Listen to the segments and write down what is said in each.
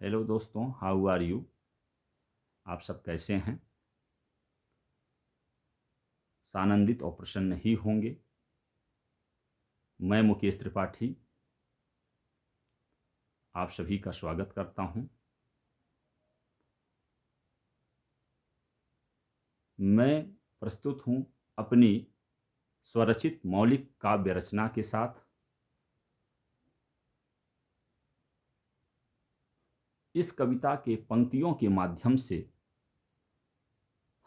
Hello दोस्तों, how are you. आप सब कैसे हैं? सानंदित और प्रसन्न ही होंगे। मैं मुकेश त्रिपाठी आप सभी का स्वागत करता हूं। मैं प्रस्तुत हूं अपनी स्वरचित मौलिक काव्य रचना के साथ। इस कविता के पंक्तियों के माध्यम से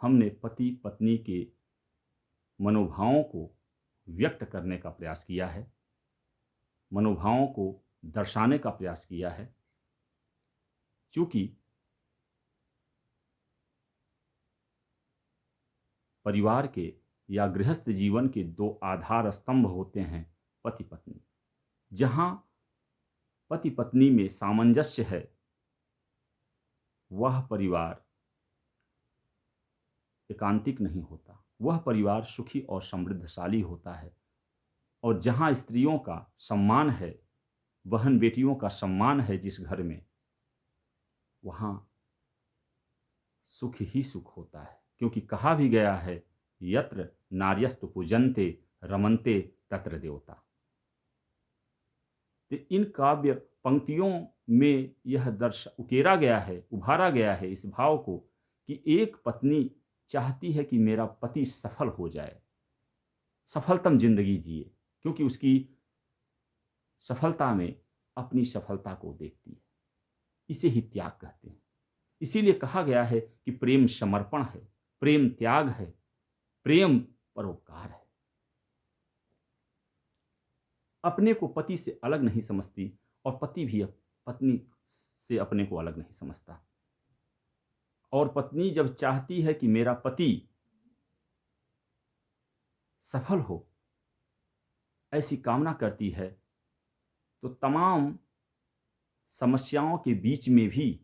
हमने पति पत्नी के मनोभावों को व्यक्त करने का प्रयास किया है, मनोभावों को दर्शाने का प्रयास किया है। चूंकि परिवार के या गृहस्थ जीवन के दो आधार स्तंभ होते हैं, पति पत्नी। जहां पति पत्नी में सामंजस्य है, वह परिवार एकांतिक नहीं होता, वह परिवार सुखी और समृद्धशाली होता है। और जहां स्त्रियों का सम्मान है, बहन बेटियों का सम्मान है जिस घर में, वहां सुख ही सुख होता है। क्योंकि कहा भी गया है, यत्र नार्यस्तु पूजन्ते रमन्ते तत्र देवता। तो इन काव्य पंक्तियों में यह उकेरा गया है, उभारा गया है इस भाव को कि एक पत्नी चाहती है कि मेरा पति सफल हो जाए, सफलतम जिंदगी जिए, क्योंकि उसकी सफलता में अपनी सफलता को देखती है। इसे ही त्याग कहते हैं। इसीलिए कहा गया है कि प्रेम समर्पण है, प्रेम त्याग है, प्रेम परोपकार है। अपने को पति से अलग नहीं समझती और पति भी पत्नी से अपने को अलग नहीं समझता। और पत्नी जब चाहती है कि मेरा पति सफल हो, ऐसी कामना करती है, तो तमाम समस्याओं के बीच में भी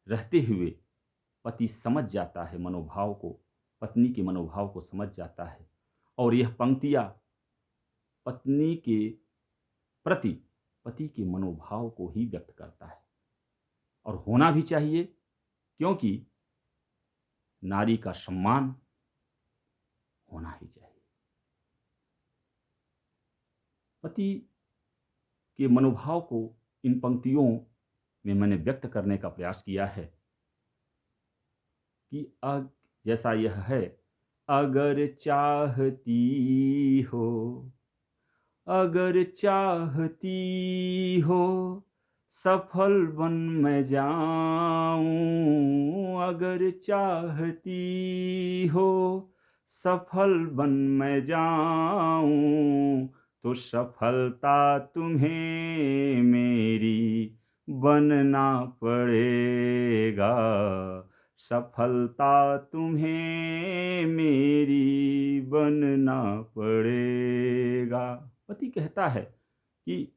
रहते हुए पति समझ जाता है मनोभाव को, पत्नी के मनोभाव को समझ जाता है। और यह पंक्तियां पत्नी के प्रति पति के मनोभाव को ही व्यक्त करता है। और होना भी चाहिए, क्योंकि नारी का सम्मान होना ही चाहिए। पति के मनोभाव को इन पंक्तियों में मैंने व्यक्त करने का प्रयास किया है कि जैसा यह है, अगर चाहती हो, अगर चाहती हो सफल बन मैं जाऊं, अगर चाहती हो सफल बन मैं जाऊं, तो सफलता तुम्हें मेरी बनना पड़ेगा, सफलता तुम्हें मेरी बनना पड़ेगा। पति कहता है कि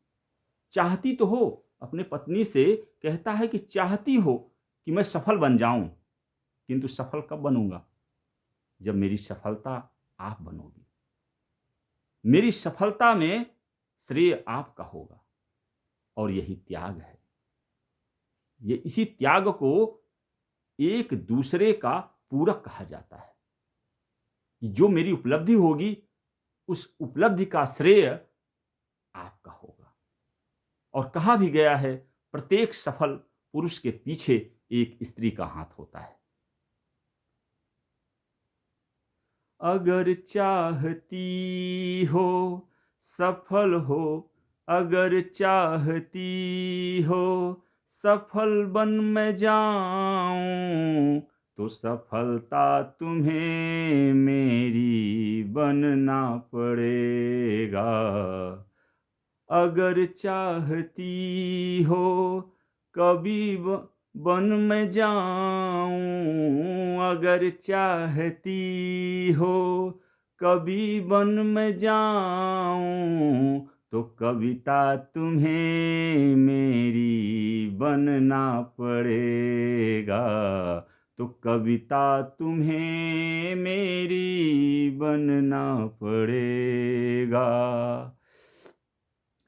चाहती तो हो, अपने पत्नी से कहता है कि चाहती हो कि मैं सफल बन जाऊं, किंतु सफल कब बनूंगा? जब मेरी सफलता आप बनोगी। मेरी सफलता में श्रेय आपका होगा। और यही त्याग है। ये इसी त्याग को एक दूसरे का पूरक कहा जाता है। जो मेरी उपलब्धि होगी, उस उपलब्धि का श्रेय आपका होगा। और कहा भी गया है, प्रत्येक सफल पुरुष के पीछे एक स्त्री का हाथ होता है। अगर चाहती हो सफल हो, अगर चाहती हो सफल बन मैं जाऊं, तो सफलता तुम्हें मेरी बनना पड़ेगा। अगर चाहती हो कभी बन मैं जाऊं, अगर चाहती हो कभी बन मैं जाऊं, तो कविता तुम्हें मेरी बनना पड़ेगा, तो कविता तुम्हें मेरी बनना पड़ेगा।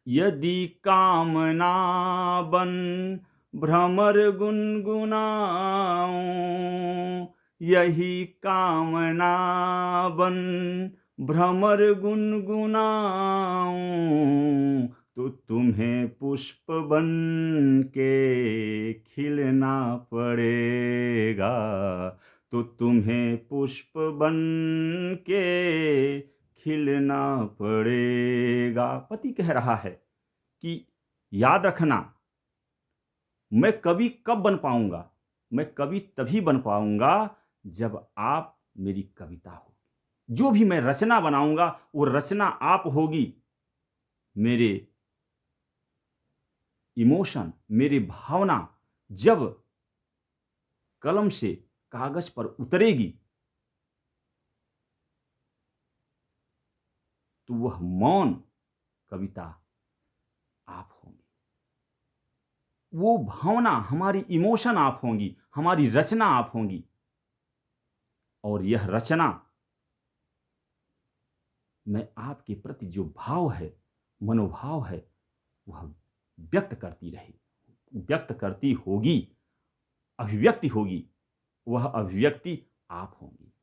यदि कामना बन भ्रमर गुनगुनाऊं, यही कामना बन भ्रमर गुनगुनाऊं, तो तुम्हें पुष्प बन के खिलना पड़ेगा, तो तुम्हें पुष्प बन के खिलना पड़ेगा। पति कह रहा है कि याद रखना, मैं कवि कब बन पाऊंगा? मैं कवि तभी बन पाऊंगा जब आप मेरी कविता हो। जो भी मैं रचना बनाऊंगा वो रचना आप होगी। मेरे इमोशन, मेरी भावना जब कलम से कागज पर उतरेगी तो वह मौन कविता आप होंगी। वो भावना, हमारी इमोशन आप होंगी, हमारी रचना आप होंगी। और यह रचना मैं आपके प्रति जो भाव है, मनोभाव है, वह व्यक्त करती रहेगी, व्यक्त करती होगी, अभिव्यक्ति होगी। वह अभिव्यक्ति आप होंगी।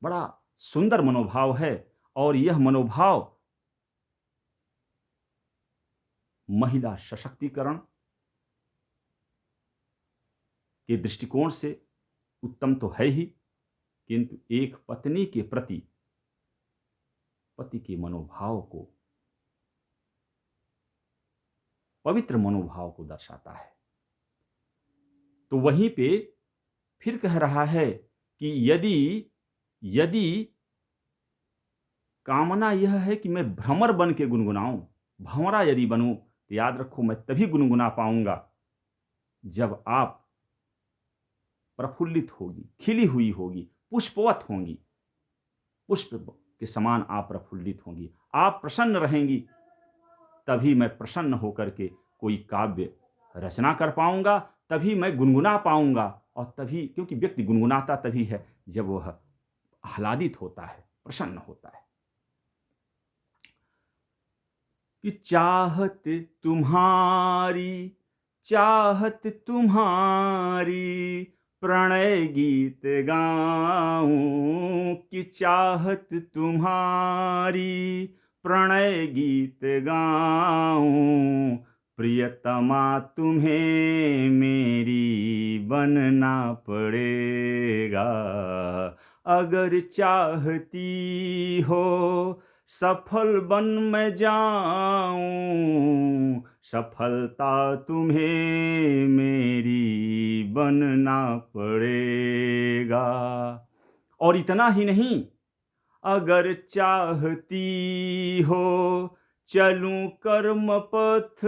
बड़ा सुंदर मनोभाव है। और यह मनोभाव महिला सशक्तिकरण के दृष्टिकोण से उत्तम तो है ही, किंतु एक पत्नी के प्रति पति के मनोभाव को, पवित्र मनोभाव को दर्शाता है। तो वहीं पे फिर कह रहा है कि यदि कामना यह है कि मैं भ्रमर बन के गुनगुनाऊं, भंवरा यदि बनूं, तो याद रखो मैं तभी गुनगुना पाऊंगा जब आप प्रफुल्लित होगी, खिली हुई होगी, पुष्पवत होंगी, पुष्प के समान आप प्रफुल्लित होंगी, आप प्रसन्न रहेंगी, तभी मैं प्रसन्न होकर के कोई काव्य रचना कर पाऊंगा, तभी मैं गुनगुना पाऊंगा। और तभी, क्योंकि व्यक्ति गुनगुनाता तभी है जब वह आह्लादित होता है, प्रसन्न होता है। कि चाहत तुम्हारी प्रणय गीत गाऊं, कि चाहत तुम्हारी प्रणय गीत गाऊं, प्रियतमा तुम्हें मेरी बनना पड़ेगा। अगर चाहती हो सफल बन मैं जाऊं, सफलता तुम्हें मेरी बनना पड़ेगा। और इतना ही नहीं, अगर चाहती हो चलूं कर्म पथ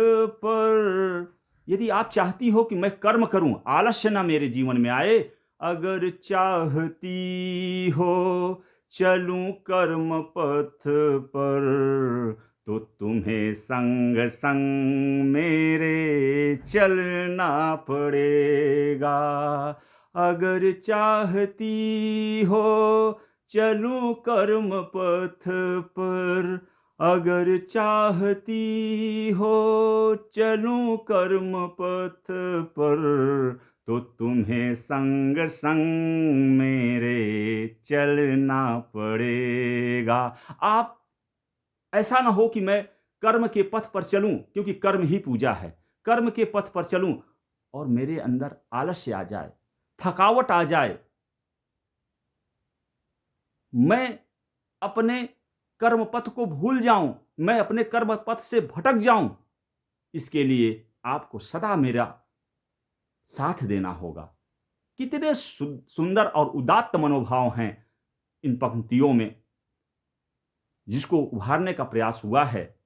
पर, यदि आप चाहती हो कि मैं कर्म करूं, आलस्य ना मेरे जीवन में आए, अगर चाहती हो चलूं कर्म पथ पर, तो तुम्हें संग संग मेरे चलना पड़ेगा। अगर चाहती हो चलूं कर्म पथ पर, अगर चाहती हो चलूं कर्म पथ पर, तो तुम्हें संग संग मेरे चलना पड़ेगा। आप, ऐसा ना हो कि मैं कर्म के पथ पर चलूं, क्योंकि कर्म ही पूजा है, कर्म के पथ पर चलूं और मेरे अंदर आलस्य आ जाए, थकावट आ जाए, मैं अपने कर्म पथ को भूल जाऊं, मैं अपने कर्म पथ से भटक जाऊं। इसके लिए आपको सदा मेरा साथ देना होगा। कितने सुंदर और उदात्त मनोभाव हैं इन पंक्तियों में, जिसको उभारने का प्रयास हुआ है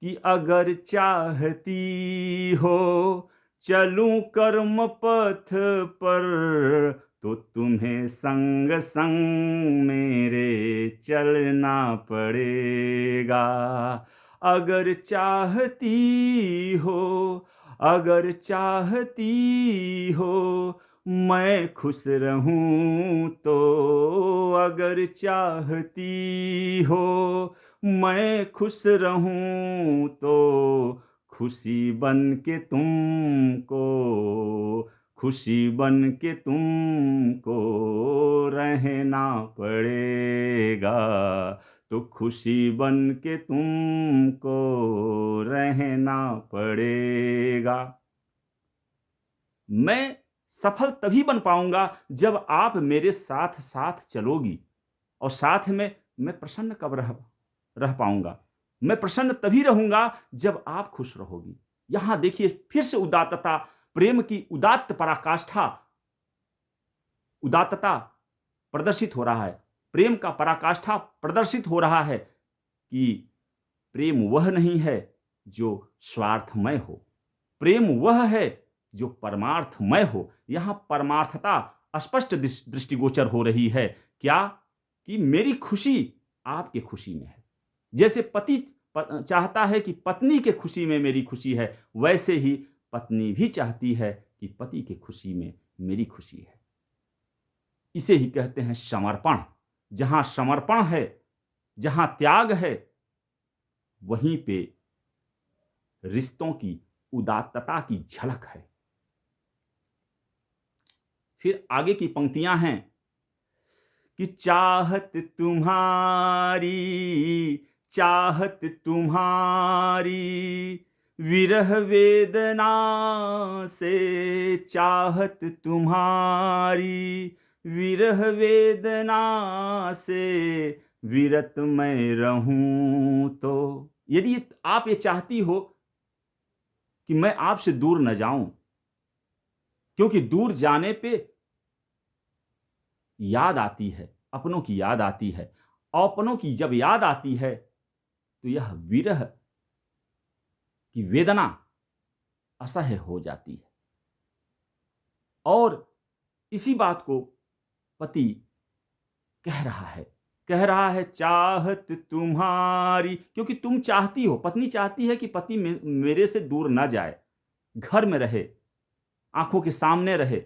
कि अगर चाहती हो चलूं कर्म पथ पर, तो तुम्हें संग संग मेरे चलना पड़ेगा। अगर चाहती हो, अगर चाहती हो मैं खुश रहूं तो, अगर चाहती हो मैं खुश रहूं तो, खुशी बन के तुमको, खुशी बन के तुमको रहना पड़ेगा, तो खुशी बन के तुमको रहना पड़ेगा। मैं सफल तभी बन पाऊंगा जब आप मेरे साथ साथ चलोगी, और साथ में मैं प्रसन्न कब रह पाऊंगा? मैं प्रसन्न तभी रहूंगा जब आप खुश रहोगी। यहां देखिए फिर से उदात्तता, प्रेम की उदात्त पराकाष्ठा, उदात्तता प्रदर्शित हो रहा है। प्रेम का पराकाष्ठा प्रदर्शित हो रहा है कि प्रेम वह नहीं है जो स्वार्थमय हो, प्रेम वह है जो परमार्थमय हो। यहां परमार्थता स्पष्ट दृष्टिगोचर हो रही है। क्या? कि मेरी खुशी आपके खुशी में है। जैसे पति चाहता है कि पत्नी के खुशी में मेरी खुशी है, वैसे ही पत्नी भी चाहती है कि पति के खुशी में मेरी खुशी है। इसे ही कहते हैं समर्पण। जहां समर्पण है, जहां त्याग है, वहीं पे रिश्तों की उदात्तता की झलक है। फिर आगे की पंक्तियां हैं कि चाहत तुम्हारी, चाहत तुम्हारी विरह वेदना से, चाहत तुम्हारी विरह वेदना से विरत मैं रहूं तो। यदि आप ये चाहती हो कि मैं आपसे दूर न जाऊं, क्योंकि दूर जाने पे याद आती है, अपनों की याद आती है। अपनों की जब याद आती है तो यह विरह की वेदना असह्य हो जाती है। और इसी बात को पति कह रहा है चाहत तुम्हारी, क्योंकि तुम चाहती हो, पत्नी चाहती है कि पति मेरे से दूर ना जाए, घर में रहे, आंखों के सामने रहे,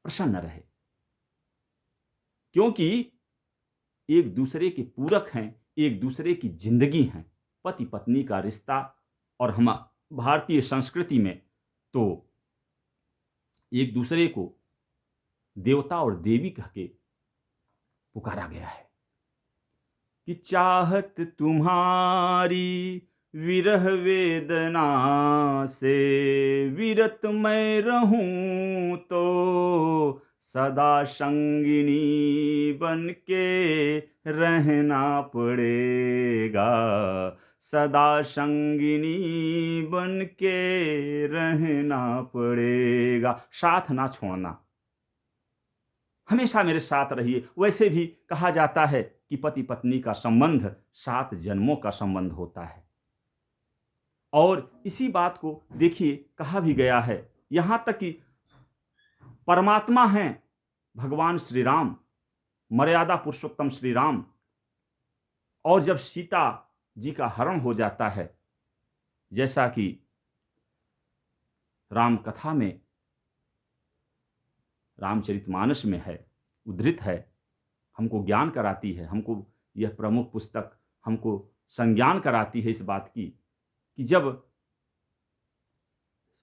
प्रसन्न रहे, क्योंकि एक दूसरे के पूरक हैं, एक दूसरे की जिंदगी हैं। पति पत्नी का रिश्ता, और हम भारतीय संस्कृति में तो एक दूसरे को देवता और देवी कह के पुकारा गया है कि चाहत तुम्हारी विरह वेदना से विरत मैं रहूं तो सदा संगिनी बन के रहना पड़ेगा, सदा संगिनी बन के रहना पड़ेगा। साथ ना छोड़ना, हमेशा मेरे साथ रहिए। वैसे भी कहा जाता है कि पति पत्नी का संबंध 7 जन्मों का संबंध होता है, और इसी बात को देखिए कहा भी गया है। यहां तक कि परमात्मा हैं भगवान श्री राम, मर्यादा पुरुषोत्तम श्री राम, और जब सीता जी का हरण हो जाता है, जैसा कि राम कथा में, रामचरितमानस में है, उद्धृत है, हमको ज्ञान कराती है, हमको यह प्रमुख पुस्तक हमको संज्ञान कराती है इस बात की कि जब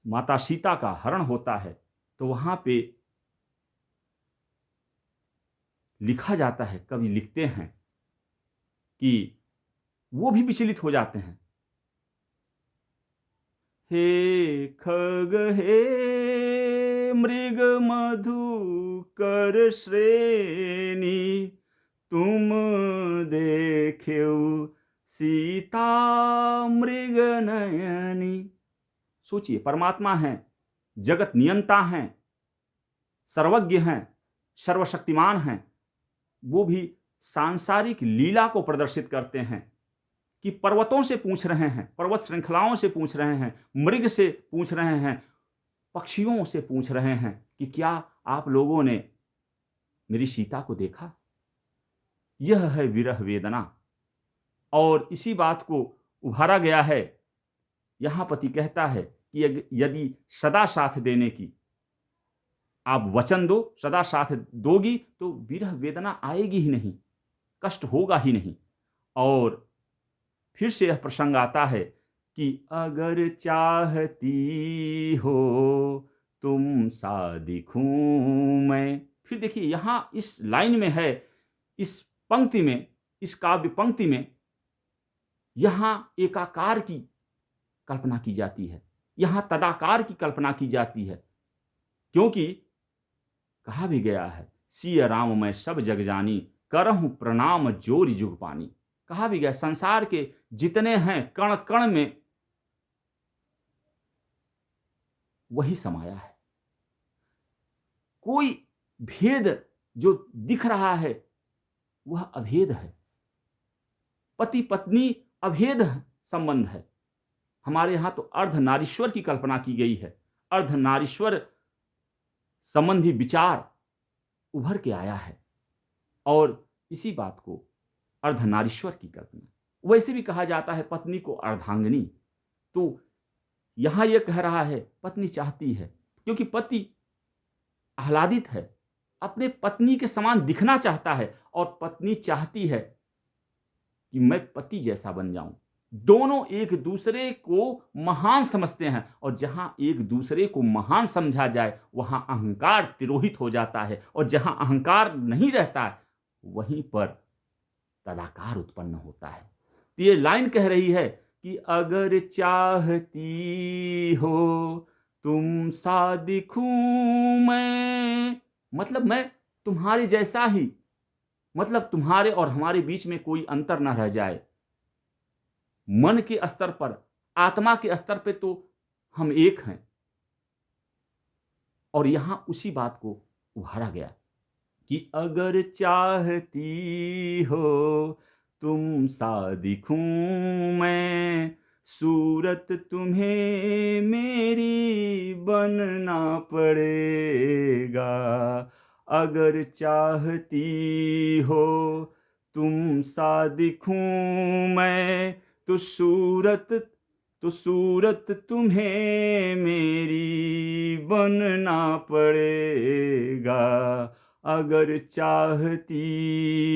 माता सीता का हरण होता है तो वहां पे लिखा जाता है, कवि लिखते हैं कि वो भी विचलित हो जाते हैं। हे खग हे मृग मधुकर श्रेणी, तुम देख्यो सीता मृग नयनी। सोचिए, परमात्मा हैं, जगत नियंता हैं, सर्वज्ञ हैं, सर्वशक्तिमान हैं, वो भी सांसारिक लीला को प्रदर्शित करते हैं कि पर्वतों से पूछ रहे हैं, पर्वत श्रृंखलाओं से पूछ रहे हैं, मृग से पूछ रहे हैं, पक्षियों से पूछ रहे हैं कि क्या आप लोगों ने मेरी सीता को देखा? यह है विरह वेदना। और इसी बात को उभारा गया है। यहां पति कहता है कि यदि सदा साथ देने की आप वचन दो, सदा साथ दोगी, तो विरह वेदना आएगी ही नहीं, कष्ट होगा ही नहीं। और फिर से यह प्रसंग आता है कि अगर चाहती हो तुम सा दिखूं मैं। फिर देखिए यहां इस लाइन में है, इस पंक्ति में, इस काव्य पंक्ति में यहां एकाकार की कल्पना की जाती है, यहां तदाकार की कल्पना की जाती है। क्योंकि कहा भी गया है, सिय राम मैं सब जग जानी, करहूं प्रणाम जोरि जुग पानी। कहा भी गया संसार के जितने हैं कण कण में वही समाया है। कोई भेद जो दिख रहा है वह अभेद है। पति पत्नी अभेद संबंध है। हमारे यहां तो अर्धनारीश्वर की कल्पना की गई है। अर्धनारीश्वर संबंधी विचार उभर के आया है और इसी बात को अर्धनारीश्वर की कल्पना। वैसे भी कहा जाता है पत्नी को अर्धांगिनी। तो यहां यह कह रहा है पत्नी चाहती है, क्योंकि पति आह्लादित है, अपने पत्नी के समान दिखना चाहता है और पत्नी चाहती है कि मैं पति जैसा बन जाऊं। दोनों एक दूसरे को महान समझते हैं और जहां एक दूसरे को महान समझा जाए वहां अहंकार तिरोहित हो जाता है और जहां अहंकार नहीं रहता है वहीं पर तदाकार उत्पन्न होता है। तो ये लाइन कह रही है कि अगर चाहती हो तुम सा दिखूं मैं, मतलब मैं तुम्हारे जैसा ही, मतलब तुम्हारे और हमारे बीच में कोई अंतर ना रह जाए। मन के स्तर पर, आत्मा के स्तर पे तो हम एक हैं। और यहां उसी बात को उभारा गया कि अगर चाहती हो तुम सा दिखूं मैं, सूरत तुम्हें मेरी बनना पड़ेगा। अगर चाहती हो तुम सा दिखूं मैं, तो सूरत तुम्हें मेरी बनना पड़ेगा। अगर चाहती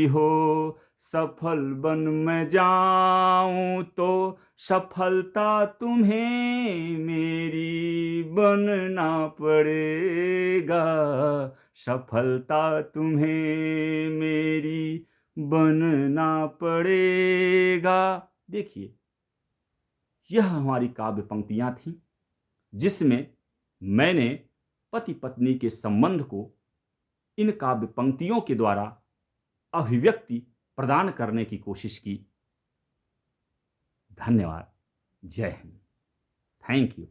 हो सफल बन मैं जाऊं, तो सफलता तुम्हें मेरी बनना पड़ेगा। सफलता तुम्हें मेरी बनना पड़ेगा। देखिए यह हमारी काव्य पंक्तियां थीं जिसमें मैंने पति पत्नी के संबंध को इन काव्य पंक्तियों के द्वारा अभिव्यक्ति प्रदान करने की कोशिश की। धन्यवाद। जय हिंद। Thank you.